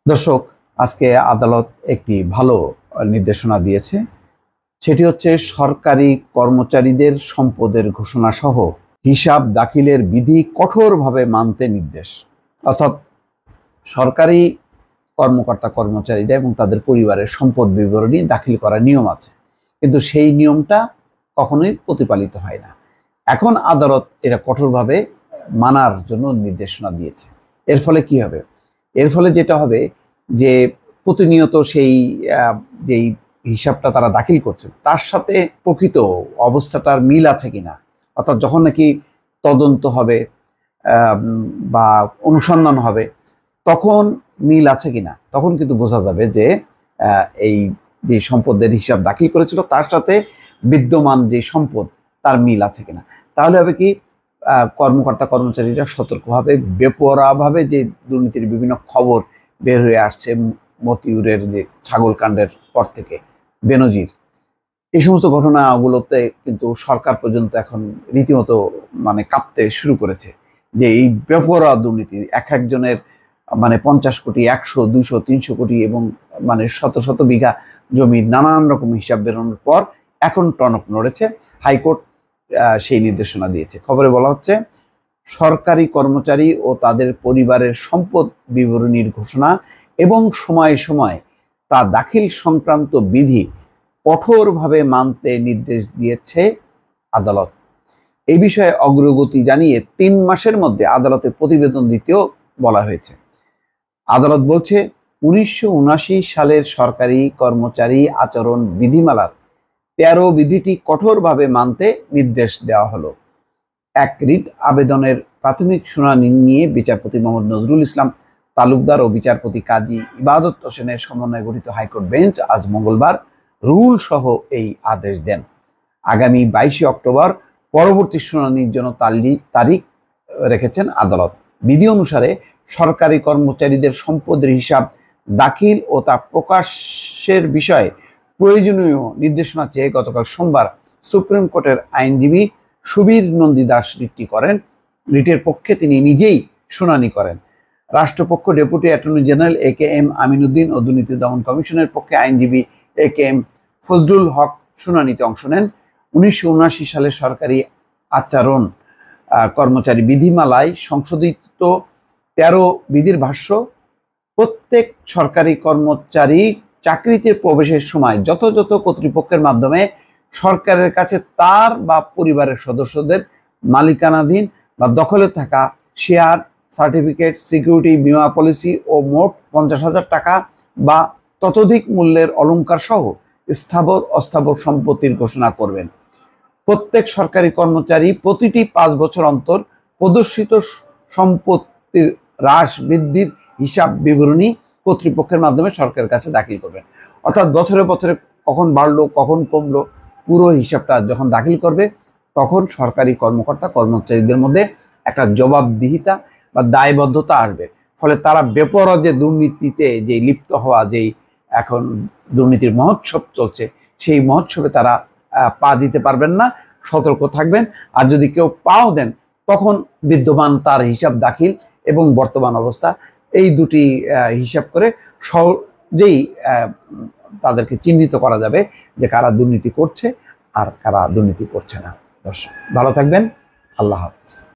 দর্শক, আজকে আদালত একটি ভালো নির্দেশনা দিয়েছে। সেটি হচ্ছে সরকারি কর্মচারীদের সম্পদের ঘোষণা সহ হিসাব দাখিলের বিধি কঠোরভাবে মানতে নির্দেশ। অর্থাৎ সরকারি কর্মকর্তা কর্মচারীরা এবং তাদের পরিবারের সম্পদ বিবরণী দাখিল করার নিয়ম আছে, কিন্তু সেই নিয়মটা কখনোই প্রতিপালিত হয় না। এখন আদালত এটা কঠোরভাবে মানার জন্য নির্দেশনা দিয়েছে। এর ফলে কি হবে? এর ফলে যেটা হবে যে প্রতিনিয়ত সেই যেই হিসাবটা তারা দাখিল করছে তার সাথে প্রকৃত অবস্থাটার মিল আছে কিনা, অর্থাৎ যখন নাকি তদন্ত হবে বা অনুসন্ধান হবে তখন মিল আছে কিনা, তখন কিন্তু বোঝা যাবে যে এই যে সম্পদের হিসাব দাখিল করেছিল তার সাথে বিদ্যমান যে সম্পদ তার মিল আছে কিনা। তাহলে হবে কি, কর্মকর্তা কর্মচারীরা সতর্কভাবে বেপরোয়াভাবে যে দুর্নীতির বিভিন্ন খবর বের হয়ে আসছে, মতিউরের যে ছাগল কাণ্ডের পর থেকে বেনজির, এই সমস্ত ঘটনাগুলোতে কিন্তু সরকার পর্যন্ত এখন রীতিমতো কাঁপতে শুরু করেছে যে এই বেপরোয়া দুর্নীতি এক একজনের 50 কোটি, 100, 200, 300 কোটি এবং শত শত বিঘা জমির নানান রকম হিসাব বেরোনোর পর এখন টনক নড়েছে। হাইকোর্ট সেই নির্দেশনা দিয়েছে। খবরে বলা হচ্ছে, সরকারি কর্মচারী ও তাদের পরিবারের সম্পদ বিবরণীর ঘোষণা এবং সময়ে সময়ে তা দাখিল সংক্রান্ত বিধি কঠোরভাবে মানতে নির্দেশ দিয়েছে আদালত। এই বিষয়ে অগ্রগতি জানিয়ে 3 মাসের মধ্যে আদালতে প্রতিবেদন দিতেও বলা হয়েছে। আদালত বলছে, 1979 সালের সরকারি কর্মচারী আচরণ বিধিমালার 13 বিধিটি কঠোরভাবে মানতে নির্দেশ দেওয়া হলো। এক রিট আবেদনের প্রাথমিক শুনানি নিয়ে বিচারপতি মোহাম্মদ নজরুল ইসলাম তালুকদার ও বিচারপতি কাজী ইবাদত হোসেনের সমন্বয়ে গঠিত হাইকোর্ট বেঞ্চ আজ মঙ্গলবার রুল সহ এই আদেশ দেন। আগামী 22 অক্টোবর পরবর্তী শুনানির জন্য তারিখ রেখেছেন আদালত। বিধি অনুসারে সরকারি কর্মচারীদের সম্পদের হিসাব দাখিল ও তা প্রকাশের বিষয়ে প্রয়োজনীয় নির্দেশনা চেয়ে গতকাল সোমবার সুপ্রিম কোর্টের আইনজীবী সুবীর নন্দী দাস রিটটি করেন। রিটের পক্ষে তিনি নিজেই শুনানি করেন। রাষ্ট্রপক্ষ deputy attorney general AKM Aminuddin ও দুর্নীতি দমন কমিশনের পক্ষে আইনজীবী AKM ফজলুল হক শুনানিতে অংশ নেন। 1979 সালের সরকারি আচরণ কর্মচারী বিধিমালায় সংশোধিত 13 বিধির ভাষ্য, প্রত্যেক সরকারি কর্মচারী চাকরিতে প্রবেশের সময় যথাযথ কর্তৃপক্ষের মাধ্যমে সরকারের কাছে তার বা পরিবারের সদস্যদের মালিকানাধীন বা দখলে থাকা শেয়ার, সার্টিফিকেট, সিকিউরিটি, বীমা পলিসি ও মোট 50,000 টাকা বা ততোধিক মূল্যের অলংকার সহ স্থাবর অস্থাবর সম্পত্তির ঘোষণা করবেন। প্রত্যেক সরকারি কর্মচারী প্রতিটি 5 বছর অন্তর প্রদর্শিত সম্পত্তির হ্রাস বৃদ্ধির হিসাব বিবরণী কর্তৃপক্ষের মাধ্যমে সরকারের কাছে দাখিল করবেন। অর্থাৎ বছরে বছরে কখন বাড়লো কখন কমলো পুরো হিসাবটা যখন দাখিল করবে তখন সরকারি কর্মকর্তা কর্মচারীদের মধ্যে একটা জবাবদিহিতা বা দায়বদ্ধতা আসবে। ফলে তারা বেপরোয়া যে দুর্নীতিতে যে লিপ্ত হওয়া, যেই এখন দুর্নীতির মহোৎসব চলছে, সেই মহোৎসবে তারা পা দিতে পারবেন না, সতর্ক থাকবেন। আর যদি কেউ পাও দেন তখন বিদ্যমান তার হিসাব দাখিল এবং বর্তমান অবস্থা এই দুটি হিসাব করে সহজেই তাদেরকে চিহ্নিত করা যাবে যে কারা দুর্নীতি করছে আর কারা দুর্নীতি করছে না। দর্শক, ভালো থাকবেন। আল্লাহ হাফেজ।